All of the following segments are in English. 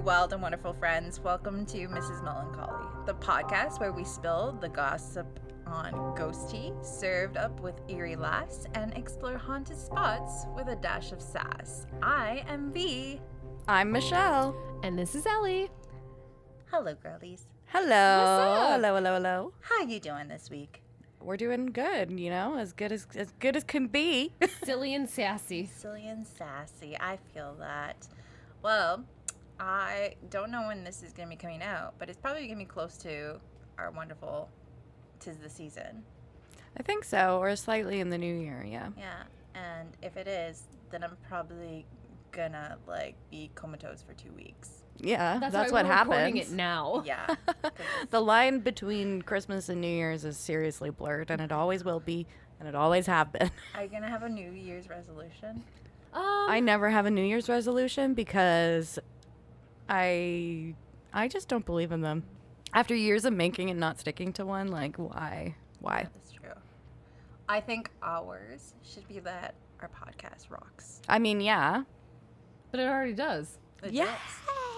wild and wonderful friends. Welcome to Mrs.Melancholy, the podcast where we spill the gossip on ghost tea, served up with eerie laughs, and explore haunted spots with a dash of sass. I am V. I'm Michelle. And this is Ellie. Hello, girlies. Hello. What's up? Hello. How you doing this week? We're doing good, as good as can be. Silly and sassy. Silly and sassy. I feel that. Well, I don't know when this is going to be coming out, but it's probably going to be close to our wonderful 'tis the season. I think so, or slightly in the new year, yeah. Yeah, and if it is, then I'm probably gonna be comatose for 2 weeks. Yeah, That's what why we're happens. recording it now. Yeah. The line between Christmas and New Year's is seriously blurred, and it always will be, and it always have been. Are you gonna have a New Year's resolution? I never have a New Year's resolution because I just don't believe in them. After years of making and not sticking to one, why? That's true. I think ours should be that our podcast rocks. I mean, yeah. But it already does. Yeah.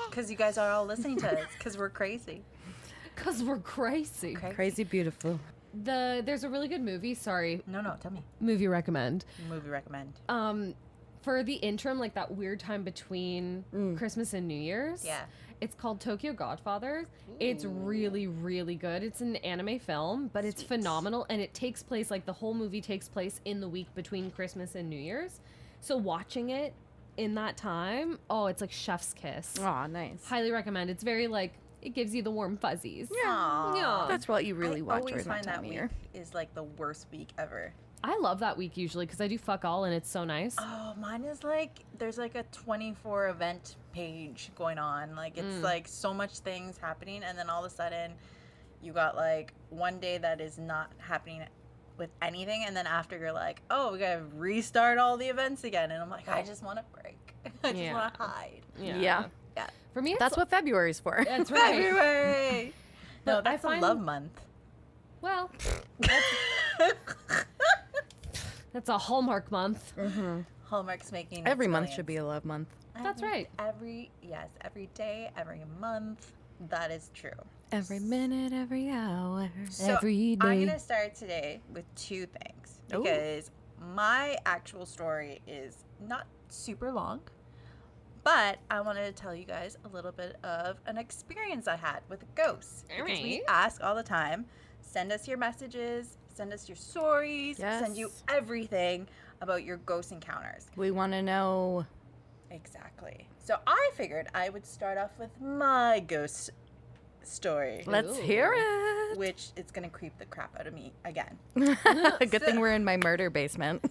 Because you guys are all listening to us, because we're crazy. Because we're crazy. Crazy beautiful. There's a really good movie, No, tell me. movie recommend. Movie recommend. For the interim, that weird time between Christmas and New Year's. Yeah. It's called Tokyo Godfathers. It's really, really good. It's an anime film, but it's phenomenal. And it takes place, the whole movie takes place in the week between Christmas and New Year's. So watching it in that time, it's like chef's kiss. Aw, nice. Highly recommend. It's very, it gives you the warm fuzzies. Aww. Yeah. That's what you really watch I always during that find time that of year. week is the worst week ever. I love that week usually because I do fuck all and it's so nice. Oh, mine is there's a 24 event page going on. It's so much things happening, and then all of a sudden you got one day that is not happening with anything, and then after you're oh, we gotta restart all the events again, and I'm I just want a break. I just want to hide. Yeah. For me, That's what February's for. That's right. February. No, But that's a love month. Well, that's a Hallmark month. Mm-hmm. Hallmark's making Every its month millions. should be a love month. That's right. Every day, every month. That is true. Every minute, every hour, So every day. I'm gonna start today with two things because my actual story is not super long, but I wanted to tell you guys a little bit of an experience I had with ghosts. Because we Alright. ask all the time, send us your messages, send us your stories, send you Yes. everything about your ghost encounters. We want to know. Exactly. So I figured I would start off with my ghost story, Let's Ooh. hear it. which it's gonna creep the crap out of me again. Good thing we're in my murder basement.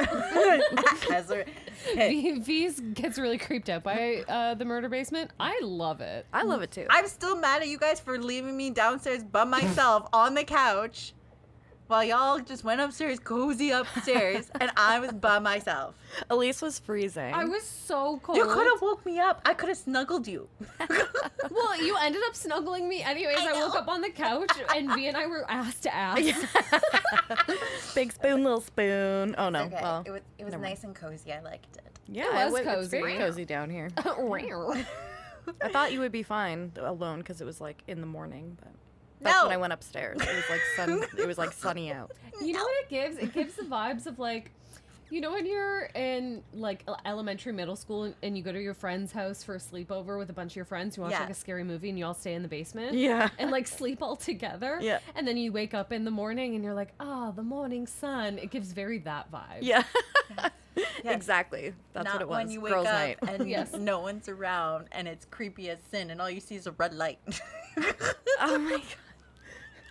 As a- hey, V's gets really creeped out by the murder basement. I love it. I love it too. I'm still mad at you guys for leaving me downstairs by myself on the couch while y'all just went upstairs, cozy upstairs, and I was by myself. Elise was freezing. I was so cold. You could have woke me up. I could have snuggled you. Well, you ended up snuggling me anyways. I woke up on the couch and V and I were ass to ass. Big spoon, little spoon. Oh no. Okay. Well, It was never nice and cozy. I liked it. yeah, It was It's very cozy. cozy down here. I thought you would be fine alone because it was in the morning, but that's No. when I went upstairs. It was sunny out. You know what it gives? It gives the vibes of when you're in elementary, middle school, and you go to your friend's house for a sleepover with a bunch of your friends. You watch Yeah. a scary movie, and you all stay in the basement. Yeah. And sleep all together. Yeah. And then you wake up in the morning, and you're the morning sun. It gives very that vibe. Yeah. Yes. Exactly. That's Not what it was. when you wake Girls' up night. and Yes. no one's around and it's creepy as sin and all you see is a red light. Oh my god.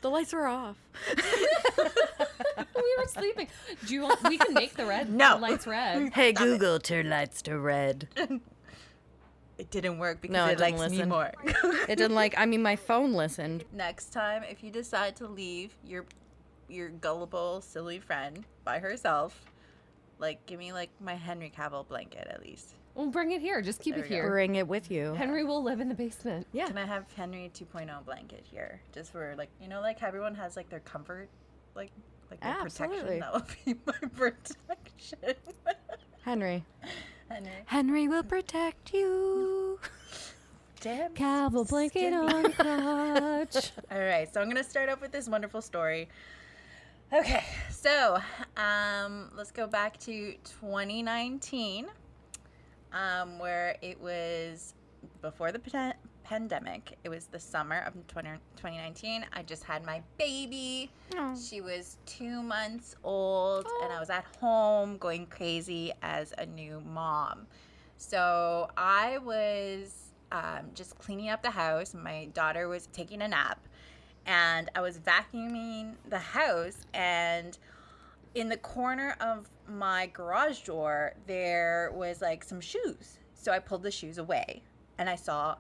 The lights were off. We were sleeping. Do you want? We can make the No. lights red. Hey Google, turn lights to red. It didn't work because No, it it didn't likes me listen. more. It didn't my phone listened. Next time, if you decide to leave your gullible, silly friend by herself, give me my Henry Cavill blanket at least. We'll bring it here. Just keep There it we go. here. Bring it with you. Henry will live in the basement. Yeah. Can I have Henry 2.0 blanket here? Just for how everyone has their comfort, their Absolutely. protection. That would be my protection. Henry. Henry. Henry will protect you. Damn. Cowboy blanket on the crotch. All right, so I'm gonna start off with this wonderful story. Okay, so let's go back to 2019, where it was before the pandemic. It was the summer of 2019. I just had my baby. Aww. She was 2 months old, and I was at home going crazy as a new mom. So I was just cleaning up the house. My daughter was taking a nap, and I was vacuuming the house, and in the corner of my garage door, there was like some shoes. So I pulled the shoes away, and I saw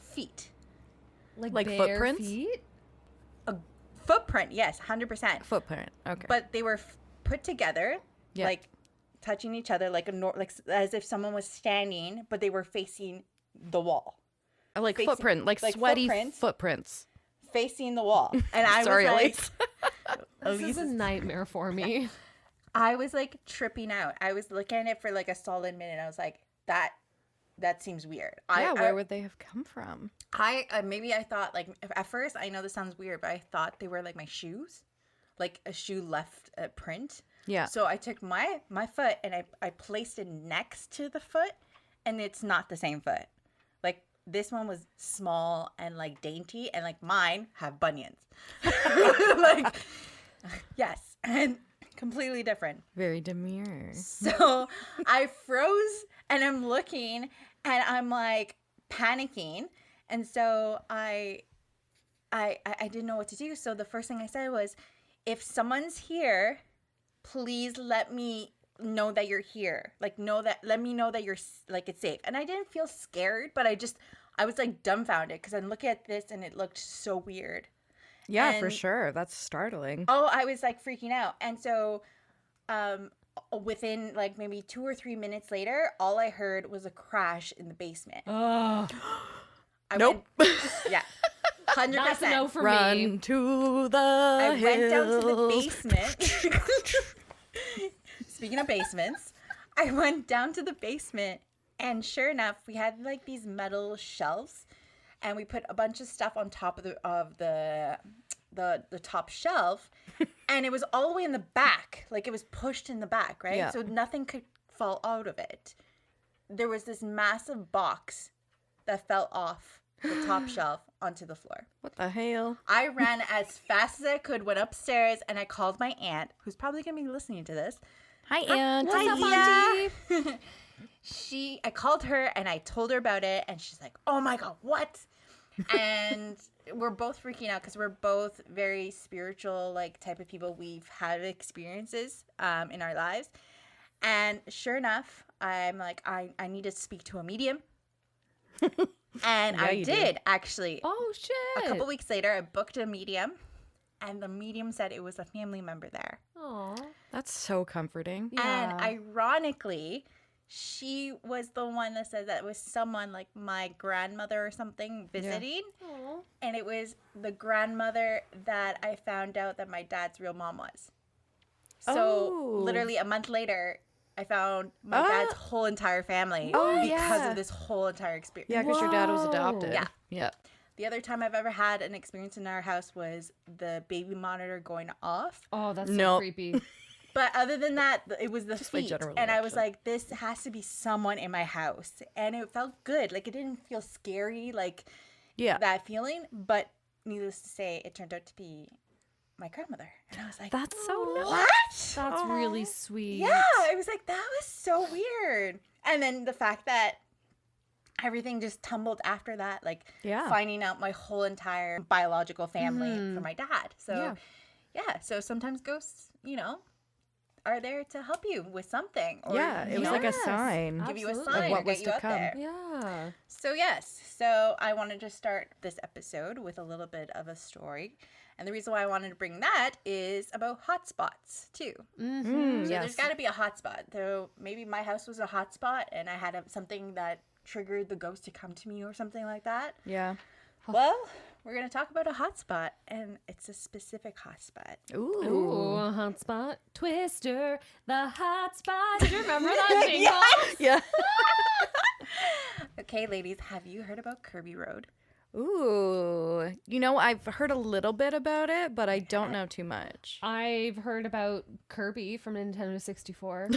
feet. Like Like bare footprints? feet? A footprint, yes, 100%. Footprint. Okay. But they were put together, Yeah. like touching each other, like as if someone was standing, but they were facing the wall, like facing- footprint, like like sweaty footprints. footprints. facing the wall. And I Sorry, was like, Elise. This Elise is a is- nightmare for me. I was like tripping out. I was looking at it for like a solid minute. I was like, that seems weird. Yeah, where would they have come from? Maybe I thought like at first, I know this sounds weird, but I thought they were like my shoes, like a shoe left a print. Yeah. So I took my foot and I placed it next to the foot, and it's not the same foot. Like this one was small and like dainty, and like mine have bunions. Like yes, and completely different. Very demure. So I froze, and I'm looking, and I'm like panicking, and so I didn't know what to do. So the first thing I said was, if someone's here, please let me know that you're here. Like let me know that you're like it's safe. And I didn't feel scared, but I was like dumbfounded because I'm looking at this and it looked so weird. Yeah, for And- sure. That's startling. Oh, I was like freaking out. And so within like maybe 2 or 3 minutes later, all I heard was a crash in the basement. Oh, Nope. Yeah. 100%. that's a no for Run me. to the I went down to the hills. basement. Speaking of basements, I went down to the basement, and sure enough, we had like these metal shelves, and we put a bunch of stuff on top of the top shelf, and it was all the way in the back, like it was pushed in the back, right? Yeah. So nothing could fall out of it. There was this massive box that fell off the top shelf onto the floor. What the hell? I ran as fast as I could, went upstairs, and I called my aunt, who's probably going to be listening to this. Hi, Aunt. What's up, Hi, Auntie? I called her, and I told her about it, and she's like, oh my God, what? And we're both freaking out because we're both very spiritual, like, type of people. We've had experiences in our lives. And sure enough, I'm like, I need to speak to a medium. And Yeah, I you do. did, actually. Oh, shit. A couple weeks later, I booked a medium, and the medium said it was a family member there. Aw. That's so comforting. Yeah. And ironically, she was the one that said that it was someone like my grandmother or something visiting. Aw. And it was the grandmother that I found out that my dad's real mom was. So Oh. literally a month later, I found my dad's whole entire family Oh, because yeah. of this whole entire experience. Yeah, because your dad was Whoa. adopted. Yeah. Yeah. The other time I've ever had an experience in our house was the baby monitor going off. Oh, that's Nope. so creepy. But other than that, it was the Just my feet. general And I was reaction. like, this has to be someone in my house. And it felt good. Like, it didn't feel scary, like Yeah. that feeling. But needless to say, it turned out to be my grandmother. And I was like, That's so nice. what? That's really sweet. Yeah. I was like, that was so weird. And then the fact that everything just tumbled after that, like Yeah. finding out my whole entire biological family for my dad. So, yeah. So sometimes ghosts, are there to help you with something. Or, Yeah, it was like a Yes. sign. give you a Absolutely. sign Of or what was get you to out come. there. Yeah. So yes, so I wanted to start this episode with a little bit of a story. And the reason why I wanted to bring that is about hotspots too. Mm-hmm. So Yes. there's got to be a hotspot. Though maybe my house was a hotspot and I had something that triggered the ghost to come to me or something like that. Yeah. Well, we're going to talk about a hotspot, and it's a specific hotspot. Ooh. Ooh, a hot spot. Twister, the hot spot. Do you remember that jingle? Yeah. Okay, ladies, have you heard about Kirby Road? Ooh. You know, I've heard a little bit about it, but I don't know too much. I've heard about Kirby from Nintendo 64.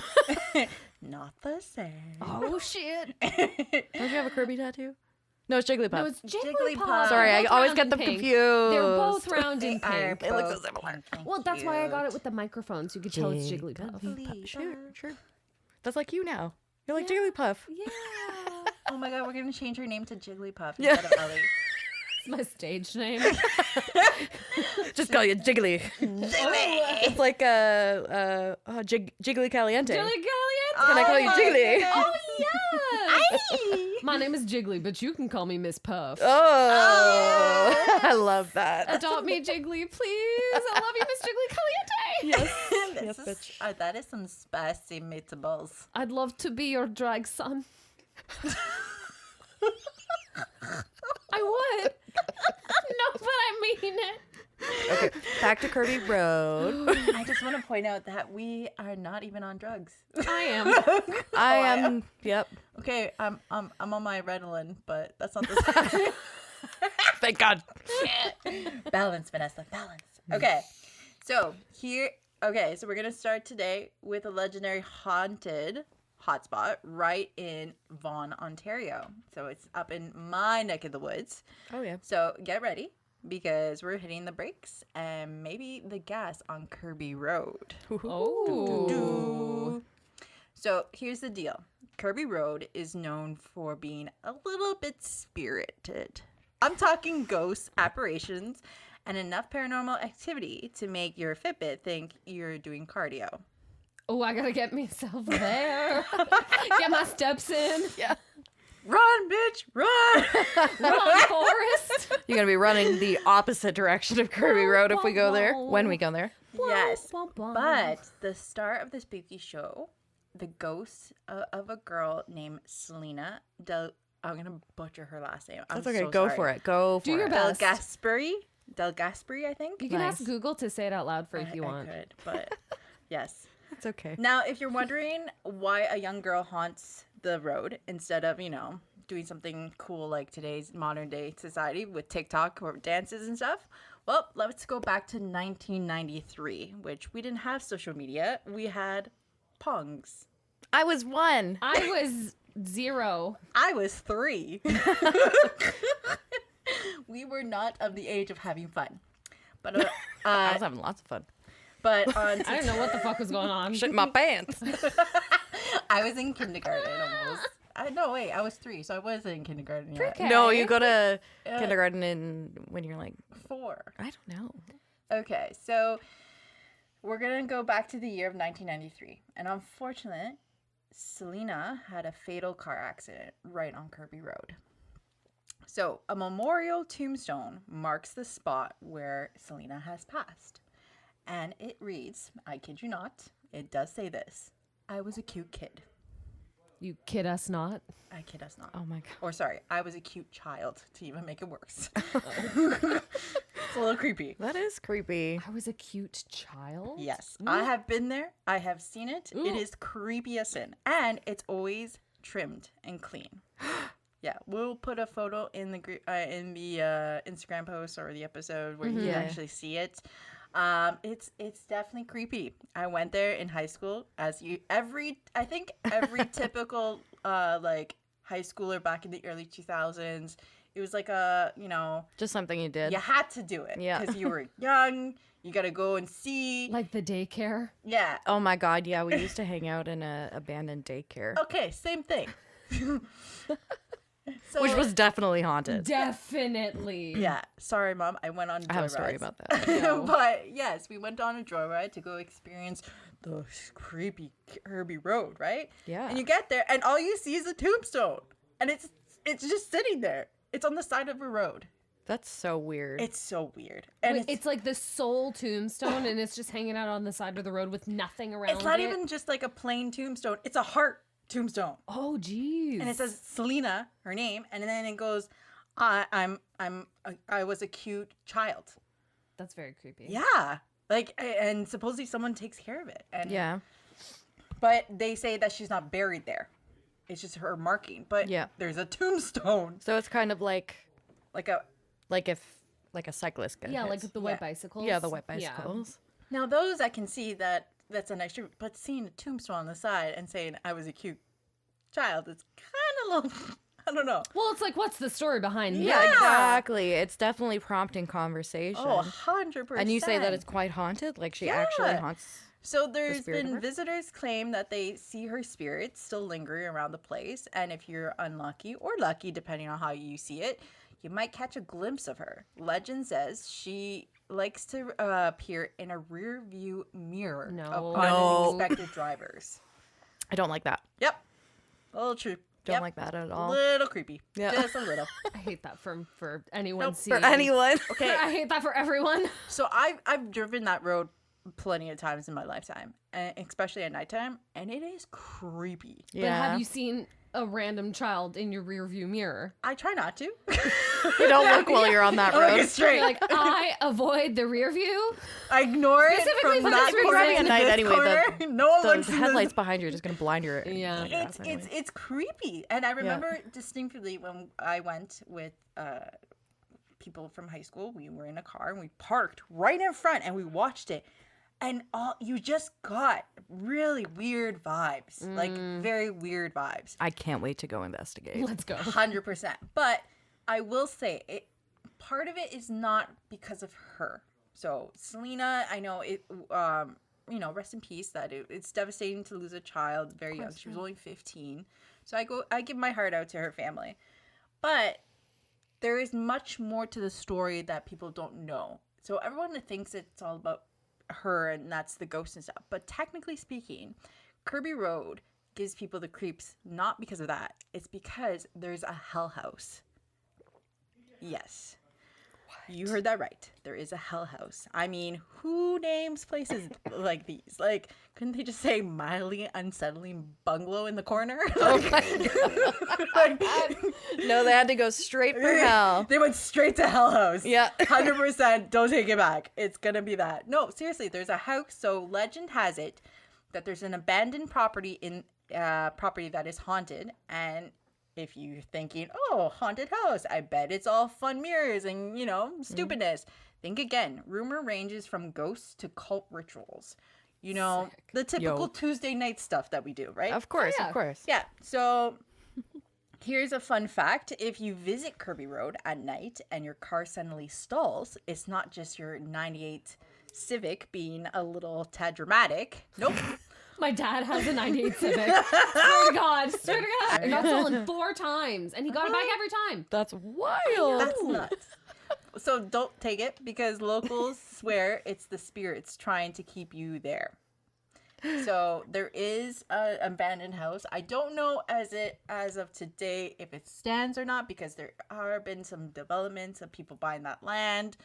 Not the same. Oh, shit. Don't you have a Kirby tattoo? No, it's Jigglypuff. No, it's Jigglypuff. Jigglypuff. Sorry, I Both always round get and them pink. confused. They're both round They and are pink. It looks so both similar. pink and Well, that's why I got cute. it with the microphone, so you could tell it's Jigglypuff. Sure. That's like you now. You're like Jigglypuff. Yeah. Oh my god, we're gonna change her name to Jigglypuff Yeah. instead of Ellie. It's my stage name. Just call you Jiggly. It's like Jiggly Caliente. Jiggly Caliente. Can I call you my Jiggly? goodness. Oh, yes. Aye. My name is Jiggly, but you can call me Miss Puff. Oh, I love that. Adopt me, Jiggly, please. I love you, Miss Jiggly Caliente. Yes. This is, bitch. that is some spicy meatballs. I'd love to be your drag son. I would. No, but I mean it. Okay, back to Kirby Road. I just want to point out that we are not even on drugs. I am. I am. Yep. Okay, I'm on my Ritalin, but that's not the same. Thank God. Balance, Vanessa, balance. Okay, so so we're gonna start today with a legendary haunted hotspot right in Vaughan, Ontario. So it's up in my neck of the woods. Oh yeah. So get ready because we're hitting the brakes and maybe the gas on Kirby Road. Oh. So here's the deal. Kirby Road is known for being a little bit spirited. I'm talking ghosts, apparitions, and enough paranormal activity to make your Fitbit think you're doing cardio. Oh, I gotta get myself there. Get my steps in. Yeah. Run, bitch, run! Run, Forrest. You're gonna be running the opposite direction of Kirby Road if we go there. When we go there. Yes, Wah, wah. but the star of the spooky show, the ghost of a girl named Selena I'm gonna butcher her last name. I'm That's okay. so Go sorry. for it. Go for Do your it. best. Del Gasperi, I think. You can Nice. ask Google to say it out loud for if you I want. could, but yes. It's okay. Now, if you're wondering why a young girl haunts the road instead of, doing something cool like today's modern day society with TikTok or dances and stuff, well, let's go back to 1993, which we didn't have social media. We had Pongs. I was one. I was 0. I was 3. We were not of the age of having fun. But I was having lots of fun. but on I don't know what the fuck was going on. Shit my pants. I was in kindergarten almost. I was 3, so I wasn't in kindergarten yet. Okay. No, you go to Yeah. kindergarten when you're like, 4. I don't know. Okay, so we're gonna go back to the year of 1993, and unfortunately, Selena had a fatal car accident right on Kirby Road. So a memorial tombstone marks the spot where Selena has passed, and it reads, I kid you not, it does say this: I was a cute kid. You kid us not. I kid us not. Oh my God. Or sorry, I was a cute child to even make it worse. It's a little creepy. That is creepy. I was a cute child. Yes, I have been there. I have seen it. Ooh. It is creepy as sin, and it's always trimmed and clean. Yeah, we'll put a photo in the Instagram post or the episode where you can Yeah. actually see it. It's definitely creepy. I went there in high school I think every typical like high schooler back in the early 2000s. It was like Just something you did. you had to do it Yeah. because you were young. You got to go and see. Like the daycare. Yeah. Oh my God. Yeah, we used to hang out in a abandoned daycare, Okay, same thing. So, which was definitely haunted. Definitely. yeah. Sorry, Mom. I went on joyrides. I have a story about that. No. But yes, we went on a joyride to go experience the creepy Kirby Road, right? Yeah. And you get there, and all you see is a tombstone, and it's just sitting there. It's on the side of a road. That's so weird. It's so weird, and Wait, it's like the sole tombstone and it's just hanging out on the side of the road with nothing around it's not it. even just like a plain tombstone. It's a heart tombstone. Oh, jeez. And it says Selena, her name, and then it goes, I was a cute child. That's very creepy. Yeah, like, and supposedly someone takes care of it. And yeah. but they say that she's not buried there. it's just her marking. But Yeah. there's a tombstone. So it's kind of like A a cyclist gets Yeah, like hits. the white bicycles. Yeah, the white bicycles. Now those I can see that's an extra, but seeing a tombstone on the side and saying I was a cute child, it's kind of low. I don't know. Well, it's like, what's the story behind Yeah, this? exactly. It's definitely prompting conversation. Oh, 100%. And you say that it's quite haunted? Like she actually haunts. So there's spirit of been her? visitors claim that they see her spirit still lingering around the place, and if you're unlucky or lucky, depending on how you see it, you might catch a glimpse of her. Legend says she likes to appear in a rear view mirror No. upon No. unexpected drivers. I don't like that. Yep. A little true. Don't like that at all. Little creepy. Yeah. Just a little. I hate that for anyone Nope. seeing. For anyone. Okay. I hate that for everyone. So I've driven that road plenty of times in my lifetime, and especially at nighttime, and it is creepy. But Yeah. have you seen a random child in your rear view mirror? I try not to. You don't look while you're on that I look road. it straight. You're like, I avoid the rear view. I ignore it Specifically from for that this corner reason. to At night this anyway, corner. No one The looks in headlights behind you are just going to blind your Yeah. It's creepy, and I remember distinctly when I went with people from high school. We were in a car and we parked right in front, and we watched it, and you just got really weird vibes, like very weird vibes. I can't wait to go investigate. Let's go. 100%. But I will say, part of it is not because of her. So Selena, I know it. Rest in peace. It's devastating to lose a child very young. She was only 15. So I give my heart out to her family. But there is much more to the story that people don't know. So everyone thinks it's all about her and that's the ghost and stuff. But technically speaking, Kirby Road gives people the creeps not because of that. It's because there's a hell house. Yes. You heard that right. There is a hell house. I mean, who names places like these? Like, couldn't they just say mildly unsettling bungalow in the corner? Oh my God. No, they had to go straight for hell. They went straight to hell house. Yeah. 100%. Don't take it back. It's going to be that. No, seriously, there's a house. So legend has it that there's an abandoned property property that is haunted, and if you're thinking, oh, haunted house, I bet it's all fun mirrors and, stupidness. Think again. Rumor ranges from ghosts to cult rituals. The typical Tuesday night stuff that we do, right? Of course, yeah. of course. Yeah. So here's a fun fact. If you visit Kirby Road at night and your car suddenly stalls, it's not just your 98 Civic being a little tad dramatic. Nope. My dad has a 98 Civic. Swear to God. Swear to God. It got stolen 4 times, and he got it back every time. That's wild. That's nuts. So don't take it because locals swear it's the spirits trying to keep you there. So there is an abandoned house. I don't know as of today if it stands or not, because there have been some developments of people buying that land,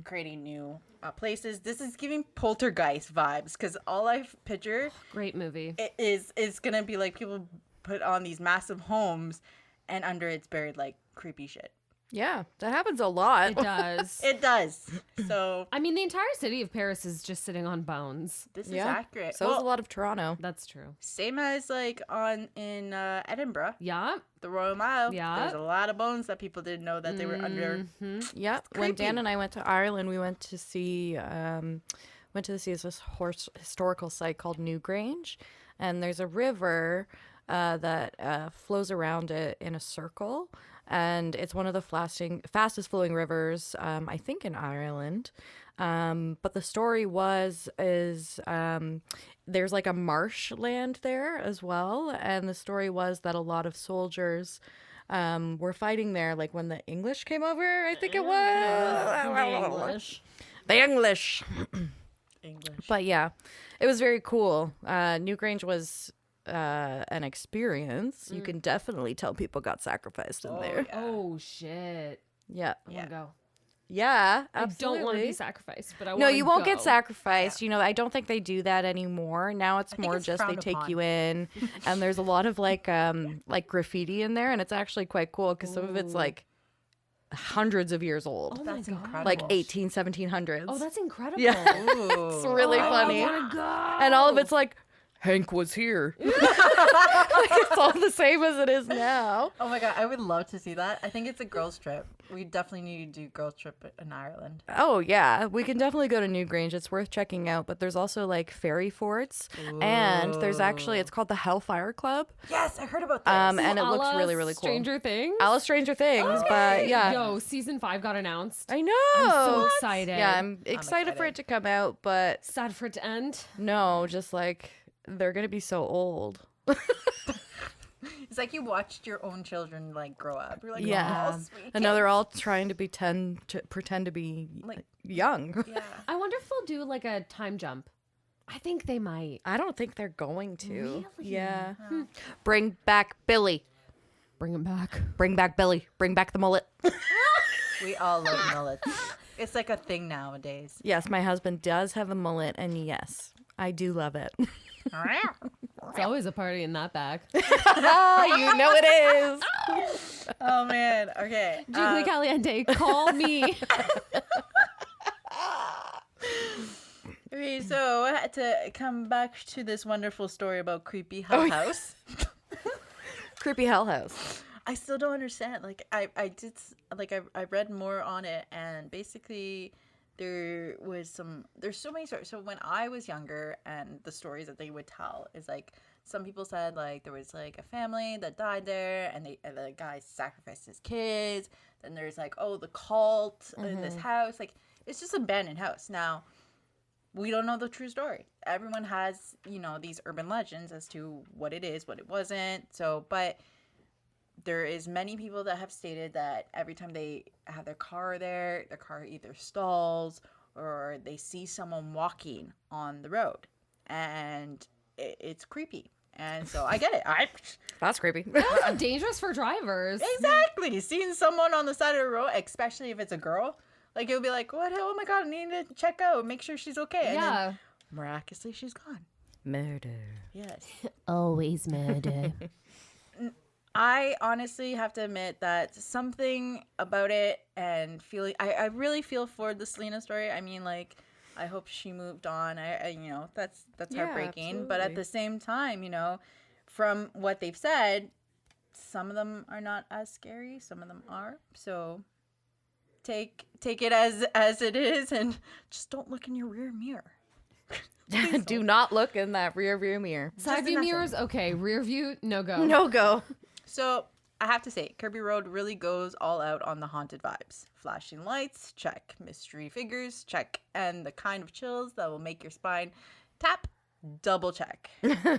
creating new places. This is giving poltergeist vibes because all I picture Great movie. is gonna be like people put on these massive homes, and under it's buried like creepy shit. Yeah, that happens a lot. It does. It does. So I mean, the entire city of Paris is just sitting on bones. this is Yeah. accurate. So is a lot of Toronto. That's true. Same as like in Edinburgh, Yeah. the Royal Mile. Yeah. There's a lot of bones that people didn't know that they were under. Yeah, when creepy. Dan and I went to Ireland, we went to see this historical site called Newgrange, and there's a river that flows around it in a circle, and it's one of the fastest flowing rivers, I think, in Ireland. But the story is there's like a marshland there as well, and the story was that a lot of soldiers were fighting there, like when the English came over, I think it was. The English. English. But yeah, it was very cool. Newgrange was an experience. You can definitely tell people got sacrificed in there. Yeah. Oh, shit. Yeah. I want to go. Yeah, I absolutely. don't want to be sacrificed, but I want No, to you won't get go. sacrificed. I don't think they do that anymore. Now it's think more it's just they frowned take upon. you in, and there's a lot of like graffiti in there, and it's actually quite cool because some of it's like hundreds of years old, Oh my That's God. incredible. like 1700s. Oh, that's incredible. Yeah. Ooh. It's really Oh, funny. I want to go. And all of it's like, Hank was here. Like, it's all the same as it is now. Oh my god, I would love to see that. I think it's a girls' trip. We definitely need to do girls' trip in Ireland. Oh, yeah. We can definitely go to Newgrange. It's worth checking out. But there's also like fairy forts. And there's actually, it's called the Hellfire Club. Yes, I heard about this. And it looks really, really cool. Stranger Things? A la Stranger Things, but yeah. Yo, season 5 got announced. I know. I'm so excited. Yeah, I'm excited for it to come out, but Sad for it to end. no, just like they're going to be so old. It's like you watched your own children like grow up. You're like, Yeah. oh, sweet And now they're kids. all trying to pretend to be Like- young. Yeah. I wonder if they'll do like a time jump. I think they might. I don't think they're going to. Really? Yeah. Bring back Billy. Bring him back. Bring back Billy. Bring back the mullet. We all love mullets. It's like a thing nowadays. Yes, my husband does have a mullet, and yes, I do love it. It's always a party in that bag. You know it is. Oh man. Okay. Jiggly Caliente, call me. Okay, so to come back to this wonderful story about creepy Hell House. Creepy Hell House. I still don't understand. Like I read more on it, and basically there's so many stories. So when I was younger, and the stories that they would tell is like, some people said like there was like a family that died there, and the guy sacrificed his kids. Then there's like, oh, the cult in this house. Like, it's just an abandoned house. Now, we don't know the true story. Everyone has, these urban legends as to what it is, what it wasn't. So, but there is many people that have stated that every time they have their car there, their car either stalls or they see someone walking on the road, and it's creepy. And so I get it. That's creepy. Also dangerous for drivers. Exactly. Seeing someone on the side of the road, especially if it's a girl, like, it'll be like, what? Oh my God, I need to check out, make sure she's okay. And Yeah. then miraculously, she's gone. Murder. Yes. Always murder. I honestly have to admit that something about it, and feeling, I really feel for the Selena story. I mean, like, I hope she moved on. I that's Yeah, heartbreaking. But at absolutely. the same time, from what they've said, some of them are not as scary. Some of them are. So take it as it is, and just don't look in your rear mirror. Do not look in that rear view mirror. Side view mirrors, okay. Rear view, no go. No go. So I have to say, Kirby Road really goes all out on the haunted vibes. Flashing lights, check. Mystery figures, check. And the kind of chills that will make your spine tap, double check.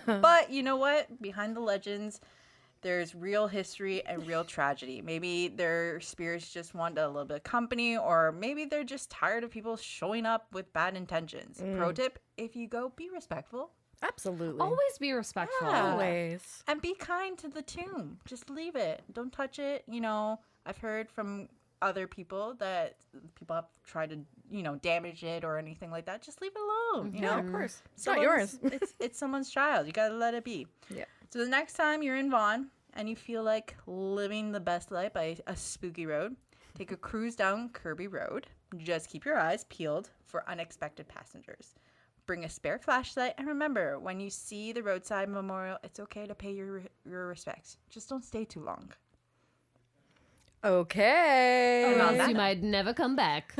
But you know what? Behind the legends, there's real history and real tragedy. Maybe their spirits just want a little bit of company, or maybe they're just tired of people showing up with bad intentions. Pro tip, if you go, be respectful. Absolutely. Always be respectful. Yeah. Always. And be kind to the tomb. Just leave it. Don't touch it. I've heard from other people that people have tried to, damage it or anything like that. Just leave it alone. Yeah, of course. It's not yours. It's someone's child. You gotta let it be. Yeah. So the next time you're in Vaughan and you feel like living the best life by a spooky road, take a cruise down Kirby Road. Just keep your eyes peeled for unexpected passengers. Bring a spare flashlight, and remember, when you see the roadside memorial, it's okay to pay your respects. Just don't stay too long. Okay. Oh, Or no. else you might never come back.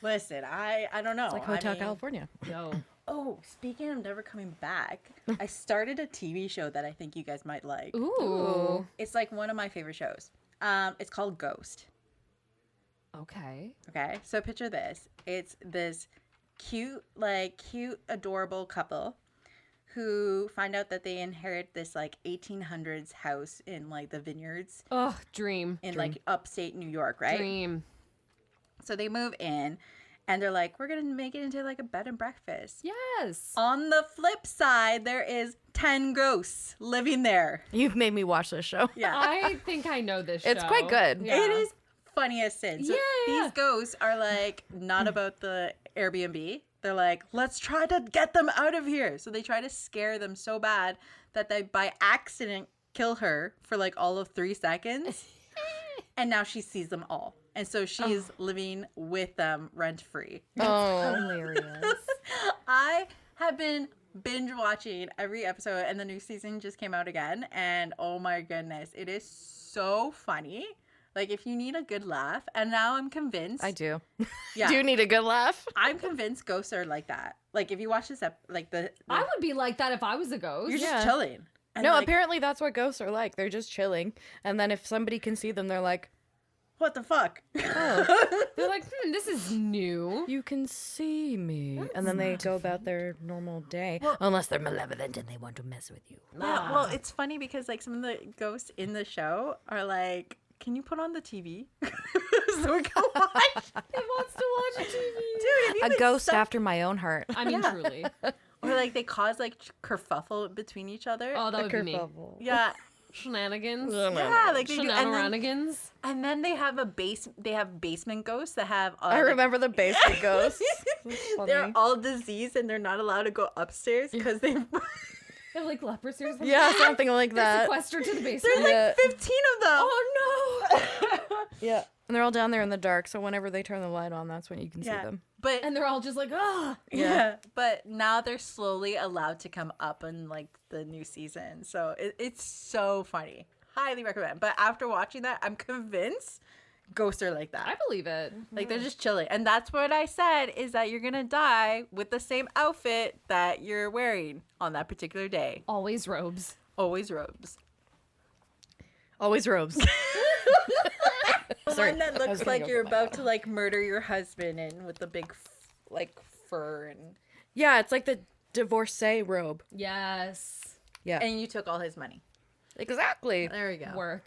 Listen, I don't know. It's like Hotel California. Yo. Oh, speaking of never coming back, I started a TV show that I think you guys might like. Ooh. It's like one of my favorite shows. It's called Ghost. Okay. Okay, so picture this. It's this cute, adorable couple who find out that they inherit this 1800s house in the vineyards Oh, dream. in upstate New York, right? Dream. So they move in, and they're like, we're gonna make it into a bed and breakfast. Yes. On the flip side, there is 10 ghosts living there. You've made me watch this show. Yeah. I think I know this show. It's quite good. Yeah. It is funny as sin. So Yeah. these ghosts are not about the Airbnb. They're like, let's try to get them out of here. So they try to scare them so bad that they by accident kill her for all of 3 seconds. And now she sees them all. And so she's living with them rent free. Oh. Hilarious. I have been binge watching every episode, and the new season just came out again, and oh my goodness, it is so funny. Like, if you need a good laugh, and now I'm convinced. I do. Yeah. Do you need a good laugh? I'm convinced ghosts are like that. Like, if you watch this, I would be like that if I was a ghost. you're just Yeah. chilling. And No, like, apparently that's what ghosts are like. They're just chilling. And then if somebody can see them, they're like, what the fuck? oh, They're like, this is new. you can see me. And then they go about their normal day. Well- Unless they're malevolent and they want to mess with you. Yeah, well, it's funny because, like, some of the ghosts in the show are like, can you put on the TV? So we can watch. He wants to watch TV. Dude, if you A like ghost suck- after my own heart. I mean, Yeah. truly. Or, like, they cause, like, kerfuffle between each other. Oh, that would be me. Kerfuffle. Yeah. Shenanigans. Yeah, like they do. Shenanigans. And then they have basement ghosts that have I remember the basement ghosts. they're Funny. all diseased and they're not allowed to go upstairs because they They're like leprosy or something. Yeah, something like They're that. sequestered to the there's basement. like Yeah. 15 of them. Oh no! Yeah. And they're all down there in the dark, so whenever they turn the light on, that's when you can see them. But And they're all just like, ah. yeah, but now they're slowly allowed to come up in like the new season. So it's so funny. Highly recommend. But after watching that, I'm convinced ghosts are like that. I believe it. Like they're just chilling. And that's what I said is that you're gonna die with the same outfit that you're wearing on that particular day. Always robes. Always robes. Always robes. The Sorry, one that I was looks gonna like go you're for my about to like murder your husband and with the big like fur and Yeah, it's like the divorcee robe. Yes. Yeah. and you took all his money. Exactly. There we go. Work.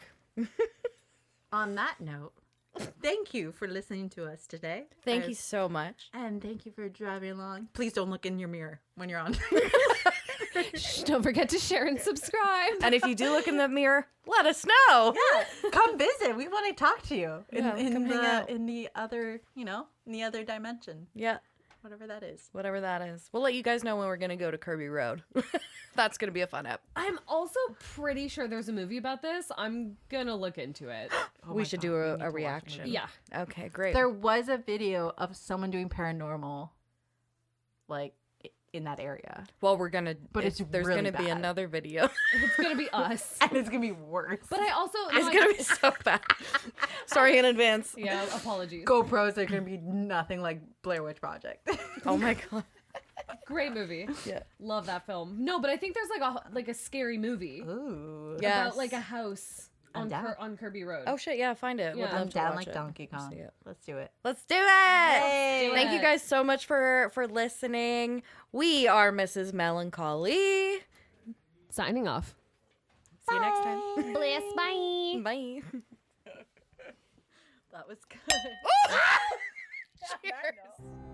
On that note, thank you for listening to us today. Thank you so much. And thank you for driving along. Please don't look in your mirror when you're on. Shh, don't forget to share and subscribe. And if you do look in the mirror, let us know. Yeah, come visit. We want to talk to you Yeah, come hang out. in the other, in the other dimension, Yeah, whatever that is. whatever that is. We'll let you guys know when we're going to go to Kirby Road. That's going to be a fun app. I'm also pretty sure there's a movie about this. I'm gonna look into it. we should do a reaction. Yeah. Okay, great. There was a video of someone doing paranormal, like in that area, Well, we're going to, But it's there's really going to be bad. another video. It's gonna be us. and it's gonna be worse. But I also It's going to be so bad. Sorry in advance. Yeah, apologies. GoPros are gonna be nothing like Blair Witch Project. Oh my God. Great movie. Yeah. Love that film. No, but I think there's like a scary movie Ooh. Yeah. about like a house I'm on down. on Kirby Road. Oh shit, yeah, find it. Would Yeah. love I'm to down watch like it. Donkey Let's Kong. see it. Let's do it. Let's do it. Hey. Thank you guys so much for listening. We are Mrs. Melancholy. Signing off. See you next time. Bliss. Bye. Bye. That was good. Cheers.